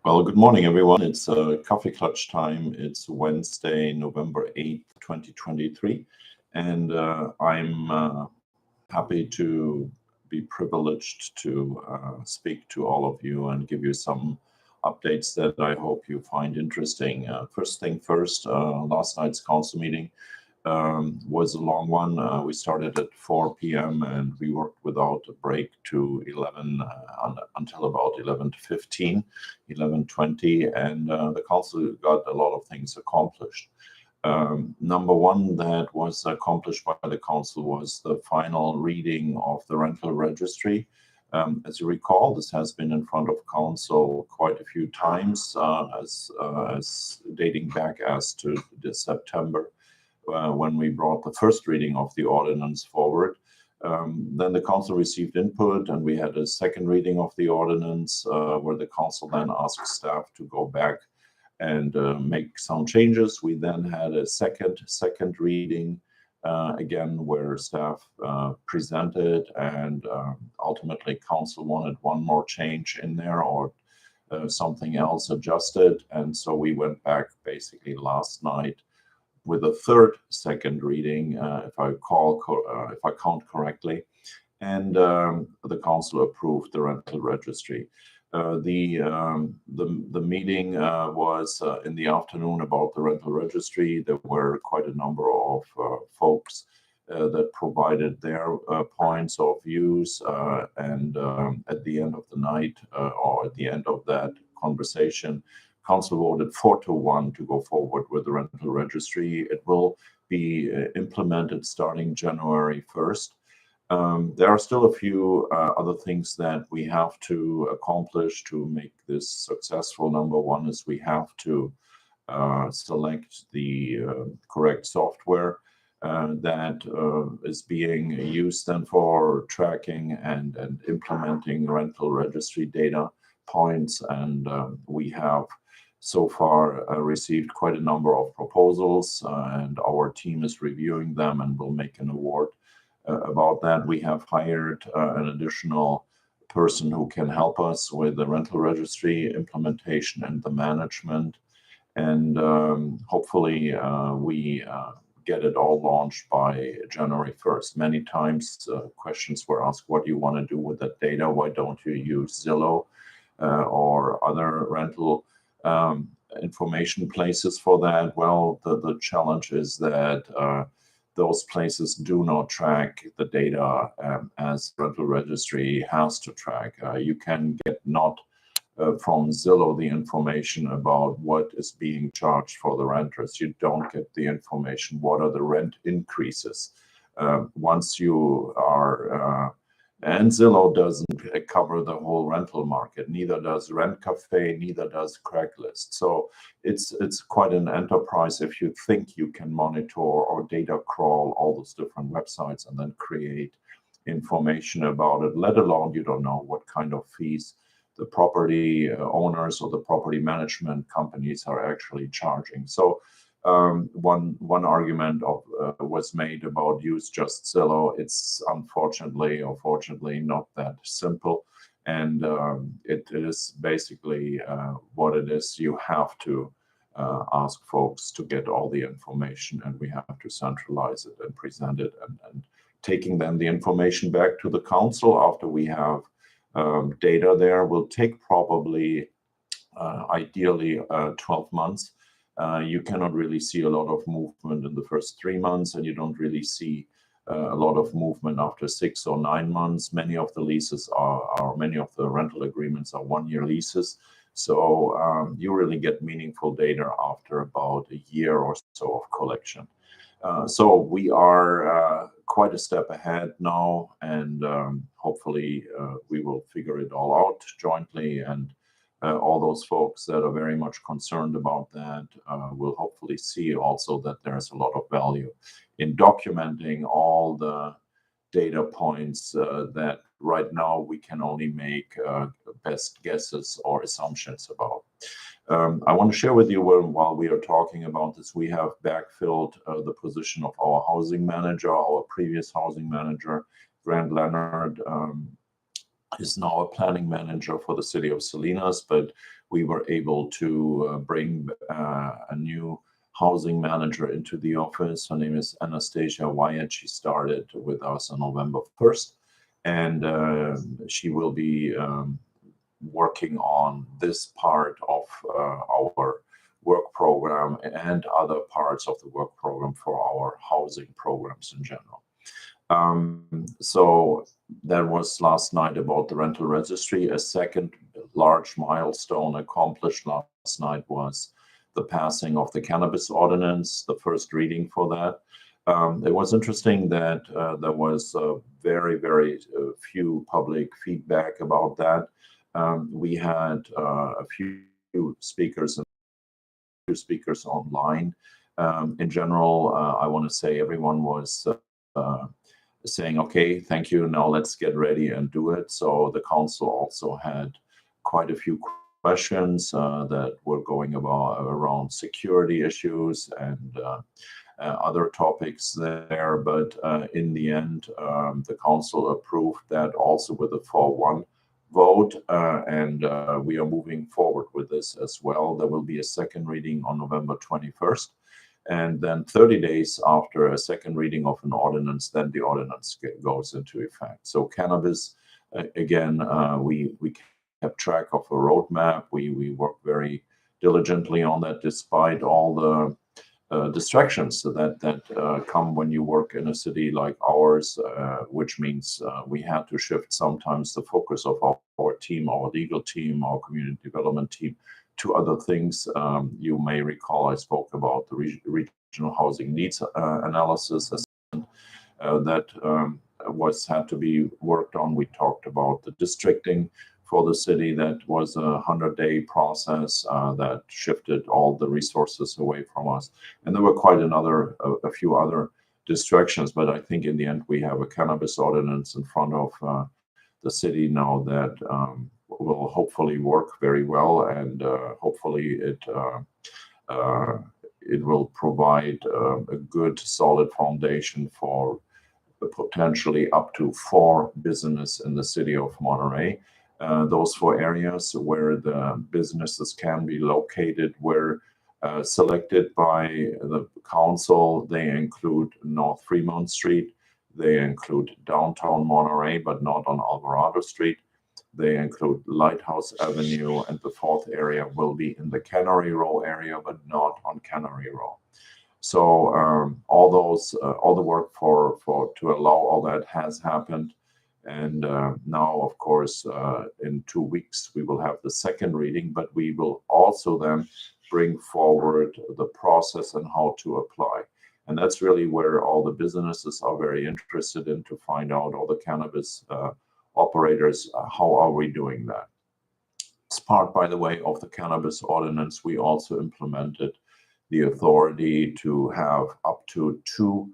Well, good morning, everyone. It's coffee clutch time. It's Wednesday, November 8th, 2023. And I'm happy to be privileged to speak to all of you and give you some updates that I hope you find interesting. First thing first, last night's council meeting was a long one. We started at 4 p.m. and we worked without a break to 11 until about 11:15, 11:20, and the council got a lot of things accomplished. Number one that was accomplished by the council was the final reading of the rental registry. As you recall, this has been in front of council quite a few times, as dating back as to this September. When we brought the first reading of the ordinance forward. Then the council received input and we had a second reading of the ordinance where the council then asked staff to go back and make some changes. We then had a second reading again where staff presented and ultimately council wanted one more change in there or something else adjusted. And so we went back basically last night with a second reading, if I count correctly, and the council approved the rental registry. The meeting was in the afternoon about the rental registry. There were quite a number of folks that provided their points of views, and at the end of the night or at the end of that conversation, council voted 4-1 to go forward with the rental registry. It will be implemented starting January 1st. There are still a few other things that we have to accomplish to make this successful. Number one is we have to select the correct software that is being used then for tracking and implementing rental registry data points. And we have so far received quite a number of proposals and our team is reviewing them and will make an award about that. We have hired an additional person who can help us with the rental registry implementation and the management. And hopefully we get it all launched by January 1st. Many times questions were asked, what do you want to do with that data? Why don't you use Zillow or other rental information places for that? Well, the challenge is that those places do not track the data as rental registry has to track. You can get not from Zillow the information about what is being charged for the renters. You don't get the information what are the rent increases. Once you are and Zillow doesn't cover the whole rental market, neither does Rent Cafe, neither does Craigslist. So it's quite an enterprise if you think you can monitor or data crawl all those different websites and then create information about it, let alone you don't know what kind of fees the property owners or the property management companies are actually charging. So one argument was made about use just Zillow. It's unfortunately or fortunately not that simple, and it is basically what it is. You have to ask folks to get all the information, and we have to centralize it and present it, and taking then the information back to the council after we have data there will take probably ideally 12 months. You cannot really see a lot of movement in the first 3 months, and you don't really see a lot of movement after 6 or 9 months. Many of the leases many of the rental agreements are 1-year leases. So you really get meaningful data after about a year or so of collection. So we are quite a step ahead now, and hopefully we will figure it all out jointly, and all those folks that are very much concerned about that will hopefully see also that there's a lot of value in documenting all the data points that right now we can only make best guesses or assumptions about. I want to share with you while we are talking about this, we have backfilled the position of our housing manager, our previous housing manager, Grant Leonard, is now a planning manager for the city of Salinas, but we were able to bring a new housing manager into the office. Her name is Anastasia Wyatt. She started with us on November 1st, and she will be working on this part of our work program and other parts of the work program for our housing programs in general. So that was last night about the rental registry. A second large milestone accomplished last night was the passing of the Cannabis Ordinance, the first reading for that. It was interesting that there was very few public feedback about that. We had a few speakers online. In general, I want to say everyone was saying, okay, thank you, now let's get ready and do it. So the council also had quite a few questions that were going around security issues and other topics there. But in the end, the council approved that also with a 4-1 vote, and we are moving forward with this as well. There will be a second reading on November 21st. And then 30 days after a second reading of an ordinance, then the ordinance goes into effect. So cannabis, again, we kept track of a roadmap. We worked very diligently on that, despite all the distractions that come when you work in a city like ours, which means we had to shift sometimes the focus of our team, our legal team, our community development team, to other things. You may recall I spoke about the regional housing needs analysis that had to be worked on. We talked about the districting for the city. That was a 100-day process that shifted all the resources away from us. And there were quite a few other distractions, but I think in the end we have a cannabis ordinance in front of the city now that will hopefully work very well, and hopefully it will provide a good solid foundation for potentially up to 4 businesses in the city of Monterey. Those 4 areas where the businesses can be located were selected by the council. They include North Fremont Street, they include downtown Monterey, but not on Alvarado Street. They include Lighthouse Avenue, and the 4th area will be in the Cannery Row area, but not on Cannery Row. So all the work to allow all that has happened, and now, of course, in 2 weeks we will have the second reading, but we will also then bring forward the process and how to apply. And that's really where all the businesses are very interested in, to find out, all the cannabis operators, how are we doing that? As part, by the way, of the Cannabis Ordinance, we also implemented the authority to have up to 2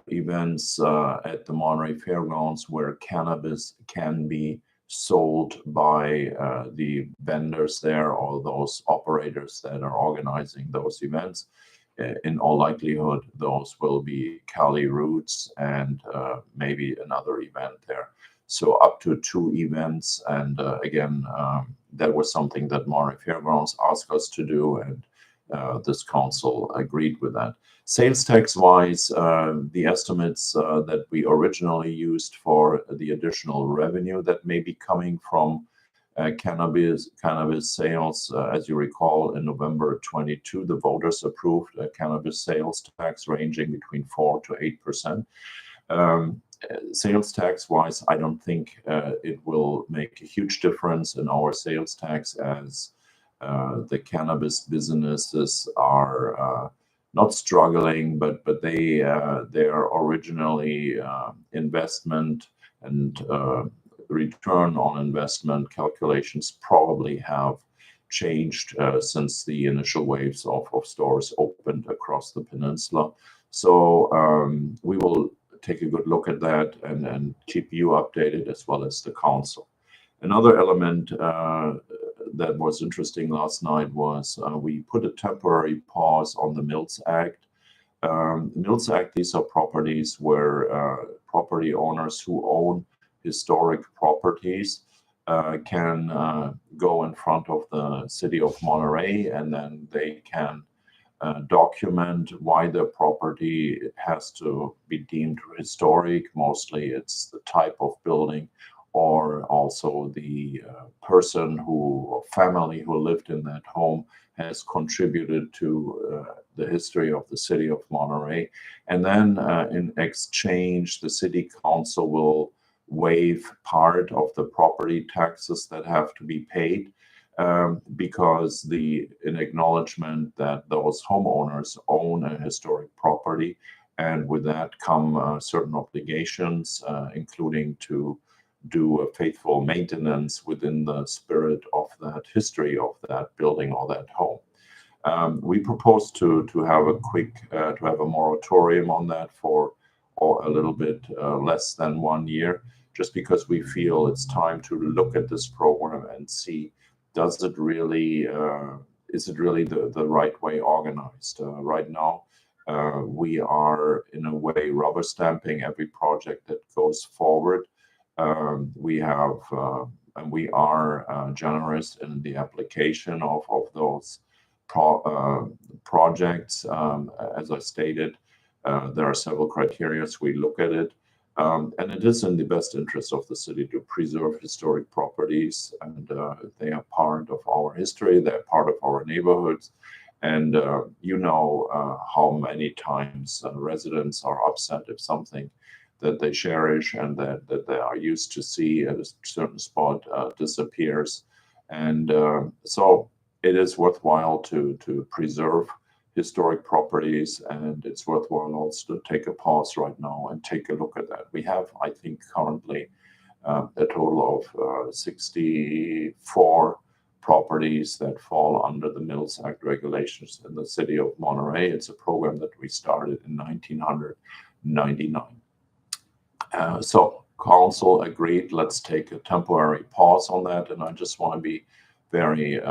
events at the Monterey Fairgrounds where cannabis can be sold by the vendors there, or those operators that are organizing those events. In all likelihood, those will be Cali Roots and maybe another event there. So up to 2 events, and again, that was something that Monterey Fairgrounds asked us to do, and this council agreed with that. Sales tax wise, the estimates that we originally used for the additional revenue that may be coming from cannabis sales, as you recall, in November 22, the voters approved a cannabis sales tax ranging between 4% to 8%. Sales tax wise, I don't think it will make a huge difference in our sales tax, as the cannabis businesses are not struggling, but they are originally investment and return on investment calculations probably have changed since the initial waves of stores opened across the peninsula. So we will take a good look at that and keep you updated, as well as the council. Another element that was interesting last night was we put a temporary pause on the Mills Act. Mills Act, these are properties where property owners who own historic properties can go in front of the city of Monterey, and then they can document why the property has to be deemed historic. Mostly it's the type of building, or also the person or family who lived in that home has contributed to the history of the city of Monterey. And then in exchange, the city council will waive part of the property taxes that have to be paid, because in acknowledgement that those homeowners own a historic property, and with that come certain obligations, including to do a faithful maintenance within the spirit of that history of that building or that home. We propose to have a moratorium on that for a little bit less than 1 year, just because we feel it's time to look at this program and see, is it really the right way organized? Right now, we are in a way rubber stamping every project that goes forward. We are generous in the application of those projects. As I stated, there are several criteria. We look at it, and it is in the best interest of the city to preserve historic properties, and they are part of our history. They're part of our neighborhoods, and how many times residents are upset if something that they cherish and that they are used to see at a certain spot disappears. And so it is worthwhile to preserve historic properties, and it's worthwhile also to take a pause right now and take a look at that. We have, I think, currently a total of 64 properties that fall under the Mills Act regulations in the city of Monterey. It's a program that we started in 1999. So council agreed, let's take a temporary pause on that. And I just want to be very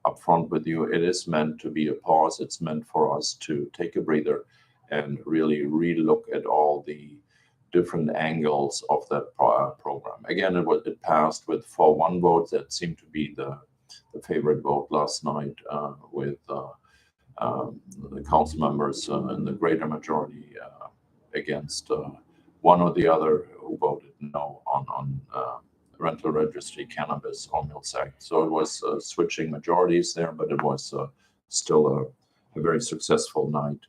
upfront with you. It is meant to be a pause. It's meant for us to take a breather and really relook at all the different angles of that program. Again, it passed with 4-1 votes. That seemed to be the favorite vote last night, with the council members in the greater majority against one or the other who voted no on rental registry, cannabis, or Mills Act. So it was switching majorities there, but it was still a very successful night.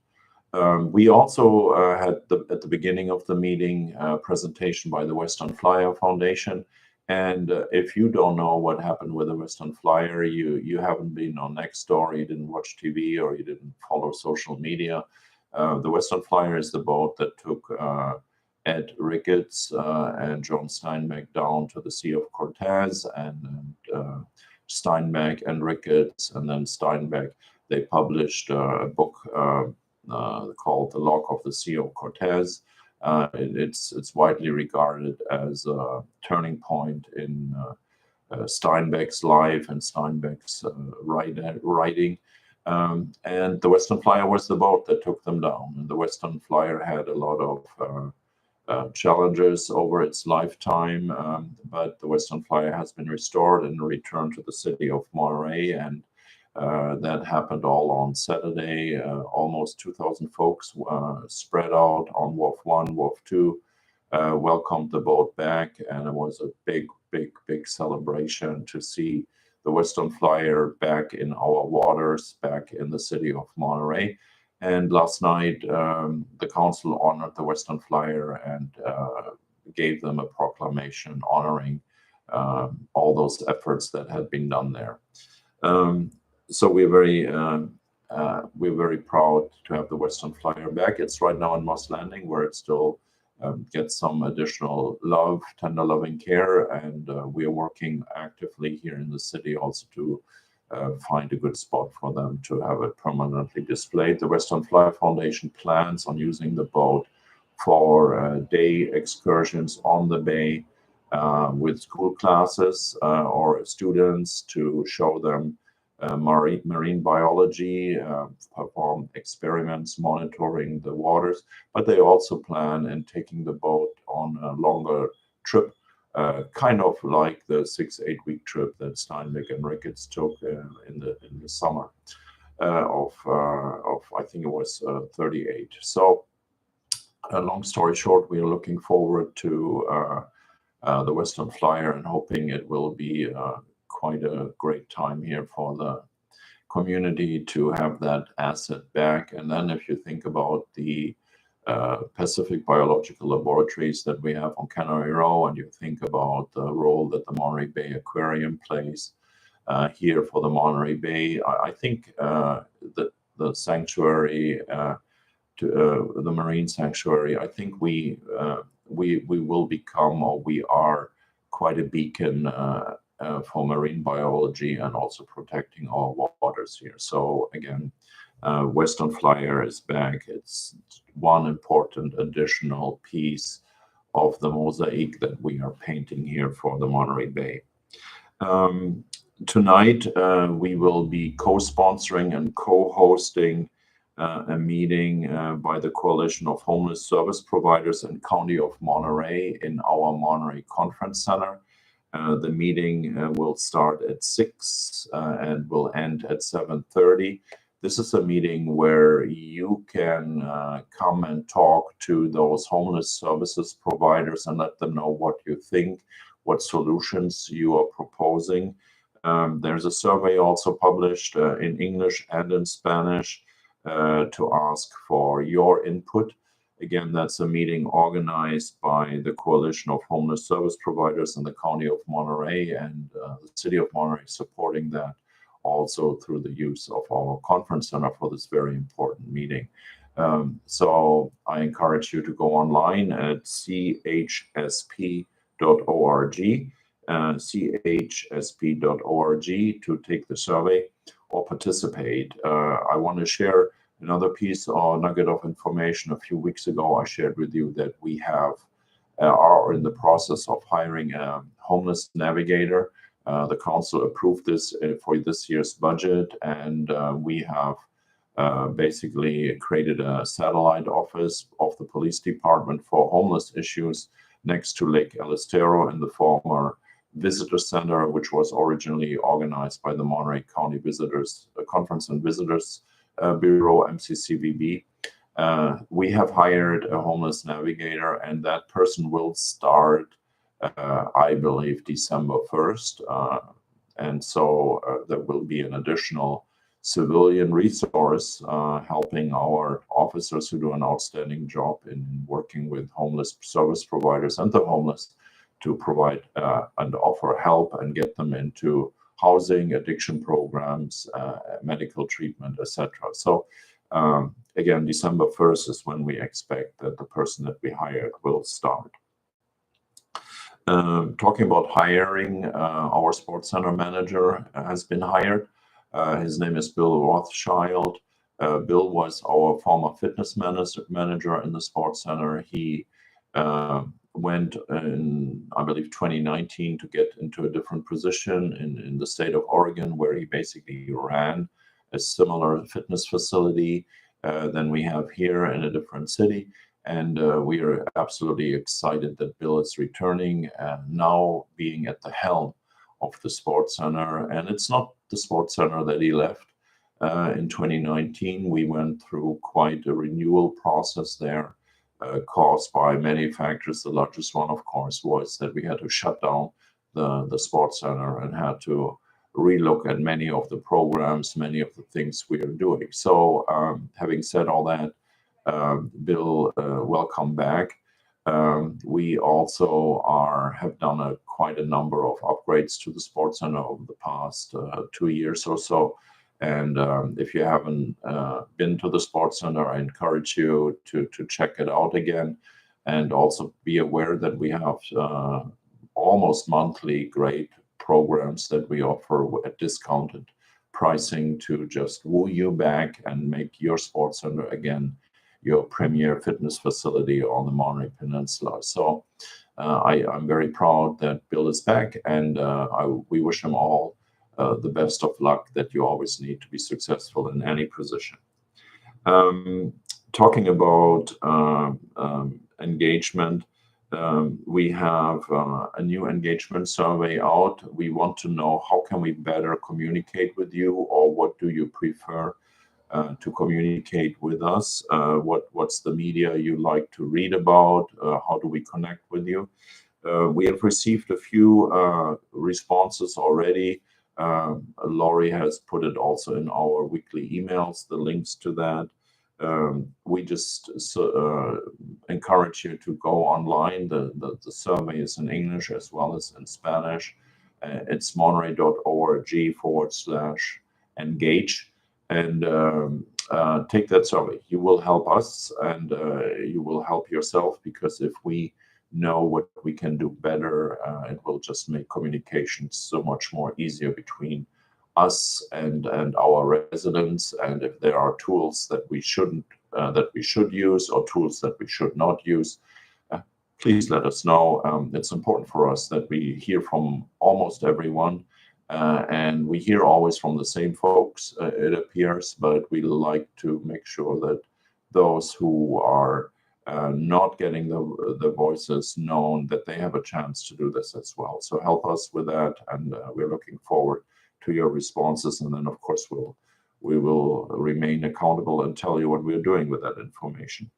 We also had at the beginning of the meeting a presentation by the Western Flyer Foundation. And if you don't know what happened with the Western Flyer, you haven't been on Nextdoor, you didn't watch TV, or you didn't follow social media. The Western Flyer is the boat that took Ed Ricketts and John Steinbeck down to the Sea of Cortez, and Steinbeck and Ricketts and then Steinbeck, they published a book called The Log of the Sea of Cortez. It's widely regarded as a turning point in Steinbeck's life and Steinbeck's writing. And the Western Flyer was the boat that took them down. And the Western Flyer had a lot of challenges over its lifetime, but the Western Flyer has been restored and returned to the city of Monterey, and that happened all on Saturday. Almost 2,000 folks spread out on Wharf 1, Wharf 2, welcomed the boat back, and it was a big celebration to see the Western Flyer back in our waters, back in the city of Monterey. And last night, the council honored the Western Flyer and gave them a proclamation honoring all those efforts that had been done there. So we're very proud to have the Western Flyer back. It's right now in Moss Landing, where it still gets some additional love, tender loving care, and we are working actively here in the city also to find a good spot for them to have it permanently displayed. The Western Flyer Foundation plans on using the boat for day excursions on the bay with school classes or students to show them marine biology, perform experiments monitoring the waters, but they also plan in taking the boat on a longer trip kind of like the 6-8 week trip that Steinbeck and Ricketts took in the summer of I think it was 38. So long story short, we are looking forward to the Western Flyer and hoping it will be quite a great time here for the community to have that asset back. And then if you think about the Pacific Biological Laboratories that we have on Cannery Row, and you think about the role that the Monterey Bay Aquarium plays here for the Monterey Bay, I think the sanctuary, the marine sanctuary, I think we will become, or we are, quite a beacon for marine biology and also protecting our waters here. So again, Western Flyer is back. It's one important additional piece of the mosaic that we are painting here for the Monterey Bay. Tonight, we will be co-sponsoring and co-hosting a meeting by the Coalition of Homeless Service Providers in County of Monterey in our Monterey Conference Center. The meeting will start at 6 and will end at 7:30. This is a meeting where you can come and talk to those homeless services providers and let them know what you think, what solutions you are proposing. There's a survey also published in English and in Spanish to ask for your input. Again, that's a meeting organized by the Coalition of Homeless Service Providers in the County of Monterey, and the City of Monterey supporting that also through the use of our conference center for this very important meeting. So I encourage you to go online at chsp.org, chsp.org, to take the survey or participate. I want to share another piece or nugget of information. A few weeks ago, I shared with you that we are in the process of hiring a homeless navigator. The council approved this for this year's budget, and we have basically created a satellite office of the police department for homeless issues next to Lake Elistero in the former visitor center, which was originally organized by the Monterey County Visitors Conference and Visitors Bureau, MCCVB. We have hired a homeless navigator, and that person will start, I believe, December 1st. And so there will be an additional civilian resource helping our officers who do an outstanding job in working with homeless service providers and the homeless to provide and offer help and get them into housing, addiction programs, medical treatment, etc. So again, December 1st is when we expect that the person that we hired will start. Talking about hiring, our sports center manager has been hired. His name is Bill Rothschild. Bill was our former fitness manager in the sports center. He went in, I believe, 2019 to get into a different position in the state of Oregon, where he basically ran a similar fitness facility than we have here in a different city. And we are absolutely excited that Bill is returning and now being at the helm of the sports center. And it's not the sports center that he left. In 2019, we went through quite a renewal process there, caused by many factors. The largest one, of course, was that we had to shut down the sports center and had to relook at many of the programs, many of the things we are doing. So having said all that, Bill, welcome back. We also have done quite a number of upgrades to the sports center over the past 2 years or so. And if you haven't been to the sports center, I encourage you to check it out again, and also be aware that we have almost monthly great programs that we offer at discounted pricing to just woo you back and make your sports center again your premier fitness facility on the Monterey Peninsula. So I'm very proud that Bill is back, and we wish him all the best of luck that you always need to be successful in any position. Talking about engagement, We have a new engagement survey out. We want to know how can we better communicate with you, or what do you prefer to communicate with us? What's the media you like to read about? How do we connect with you? We have received a few responses already. Laurie has put it also in our weekly emails, the links to that. We just encourage you to go online. The survey is in English as well as in Spanish. It's monterey.org/engage, and take that survey. You will help us, and you will help yourself, because if we know what we can do better, it will just make communication so much more easier between us and our residents. And if there are tools that we shouldn't that we should use, or tools that we should not use, please let us know. It's important for us that we hear from almost everyone, and we hear always from the same folks, it appears, but we like to make sure that those who are not getting the voices known, that they have a chance to do this as well. So help us with that, and we're looking forward to your responses. And then, of course, we will remain accountable and tell you what we're doing with that information.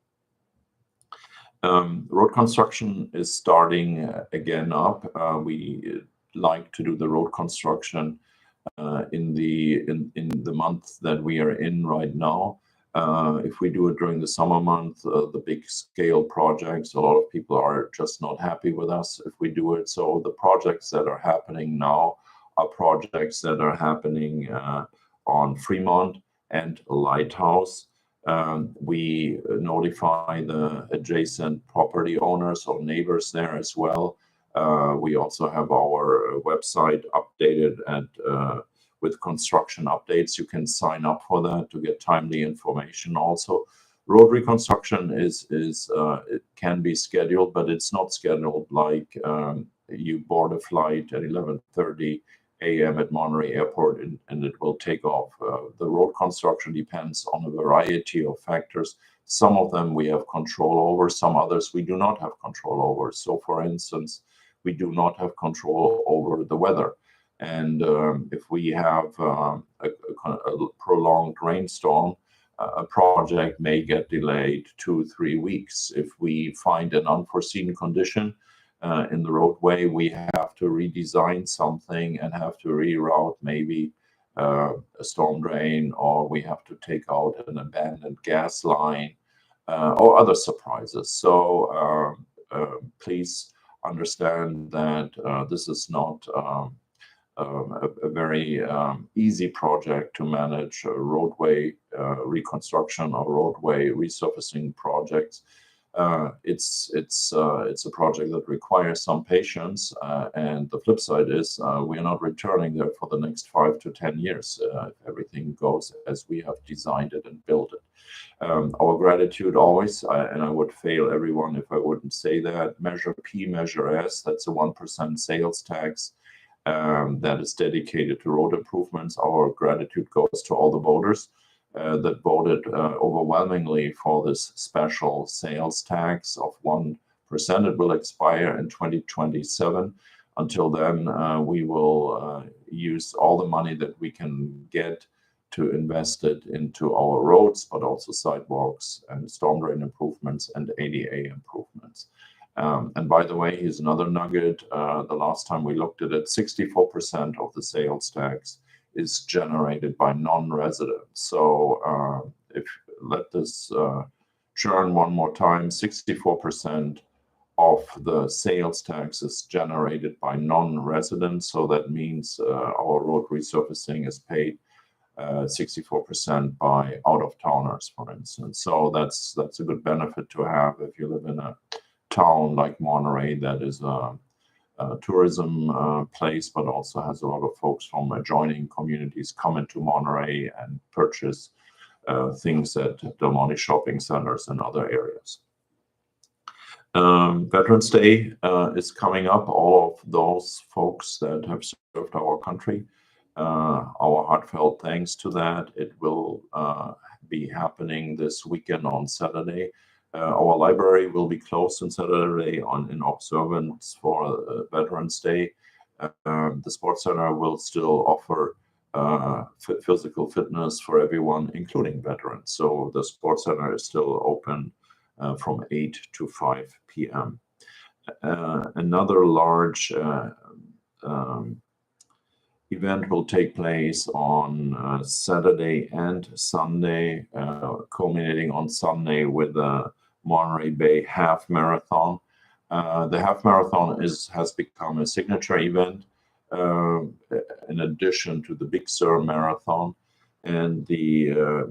Road construction is starting again up. We like to do the road construction in the month that we are in right now. If we do it during the summer month, the big scale projects, a lot of people are just not happy with us if we do it. So the projects that are happening now are projects that are happening on Fremont and Lighthouse. We notify the adjacent property owners or neighbors there as well. We also have our website updated and with construction updates. You can sign up for that to get timely information. Also, road reconstruction it can be scheduled, but it's not scheduled like you board a flight at 11:30 a.m. at Monterey Airport and it will take off. The road construction depends on a variety of factors. Some of them we have control over, some others we do not have control over. So, for instance, we do not have control over the weather. And if we have a prolonged rainstorm, a project may get delayed 2-3 weeks. If we find an unforeseen condition in the roadway, we have to redesign something and have to reroute maybe a storm drain, or we have to take out an abandoned gas line, or other surprises. So please understand that this is not a very easy project to manage. Roadway reconstruction or roadway resurfacing projects. It's a project that requires some patience, and the flip side is we are not returning there for the next 5 to 10 years if everything goes as we have designed it and built it. Our gratitude always, and I would fail everyone if I wouldn't say that. Measure P, Measure S, that's a 1% sales tax that is dedicated to road improvements. Our gratitude goes to all the voters that voted overwhelmingly for this special sales tax of 1%. It will expire in 2027. Until then, we will use all the money that we can get to invest it into our roads, but also sidewalks and storm drain improvements and ADA improvements. And by the way, here's another nugget. The last time we looked at it, 64% of the sales tax is generated by non-residents. So if let this churn one more time, 64% of the sales tax is generated by non-residents. So that means our road resurfacing is paid 64% by out-of-towners, for instance. So that's a good benefit to have if you live in a town like Monterey that is a tourism place, but also has a lot of folks from adjoining communities come into Monterey and purchase things at Del Monte shopping centers and other areas. Veterans Day is coming up. All of those folks that have served our country, our heartfelt thanks to that. It will be happening this weekend on Saturday. Our library will be closed on Saturday in observance for Veterans Day. The Sports Center will still offer physical fitness for everyone, including veterans. So the Sports Center is still open from 8 to 5 p.m. Another large event will take place on Saturday and Sunday, culminating on Sunday with the Monterey Bay Half Marathon. The Half Marathon has become a signature event in addition to the Big Sur Marathon, and the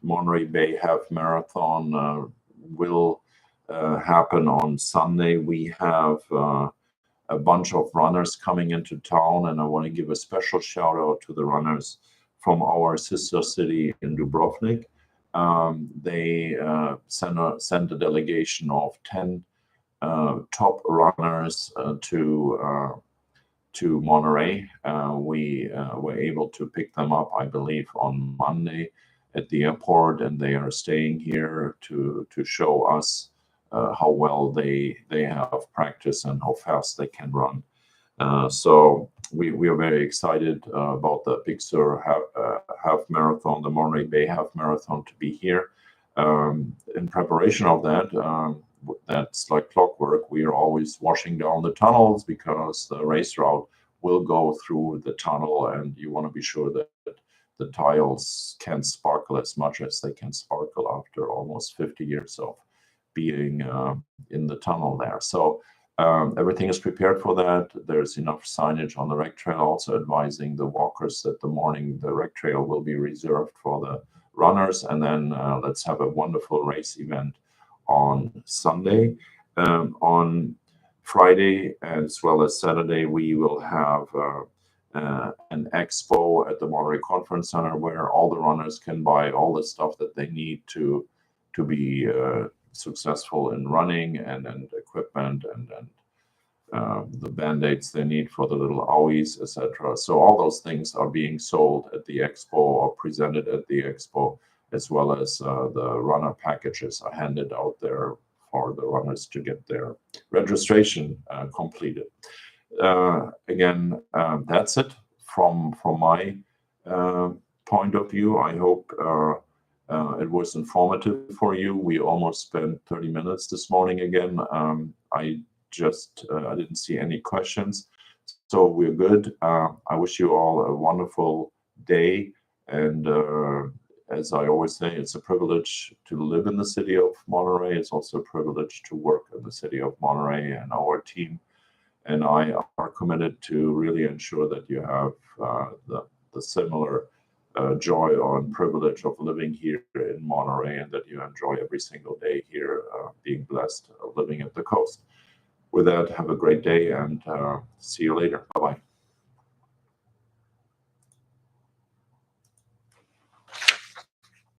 Monterey Bay Half Marathon will happen on Sunday. We have a bunch of runners coming into town, and I want to give a special shout out to the runners from our sister city in Dubrovnik. They sent a delegation of 10 top runners to Monterey. We were able to pick them up, I believe, on Monday at the airport, and they are staying here to show us how well they have practiced and how fast they can run. So we are very excited about the Big Sur half marathon, the Monterey Bay Half Marathon, to be here. In preparation of that, that's like clockwork. We are always washing down the tunnels because the race route will go through the tunnel, and you want to be sure that the tiles can sparkle as much as they can sparkle after almost 50 years of being in the tunnel there. So everything is prepared for that. There's enough signage on the rec trail, also advising the walkers that the morning the rec trail will be reserved for the runners. And then let's have a wonderful race event on Sunday. On Friday as well as Saturday, we will have an expo at the Monterey Conference Center where all the runners can buy all the stuff that they need to be successful in running, and equipment and the band-aids they need for the little owies, etc. So all those things are being sold at the expo or presented at the expo, as well as the runner packages are handed out there for the runners to get their registration completed. Again, that's it from my point of view. I hope it was informative for you. We almost spent 30 minutes this morning again. I didn't see any questions, so we're good. I wish you all a wonderful day, and as I always say, it's a privilege to live in the city of Monterey. It's also a privilege to work in the city of Monterey, and our team and I are committed to really ensure that you have the similar joy and privilege of living here in Monterey, and that you enjoy every single day here, being blessed living at the coast. With that, have a great day, and see you later. Bye-bye.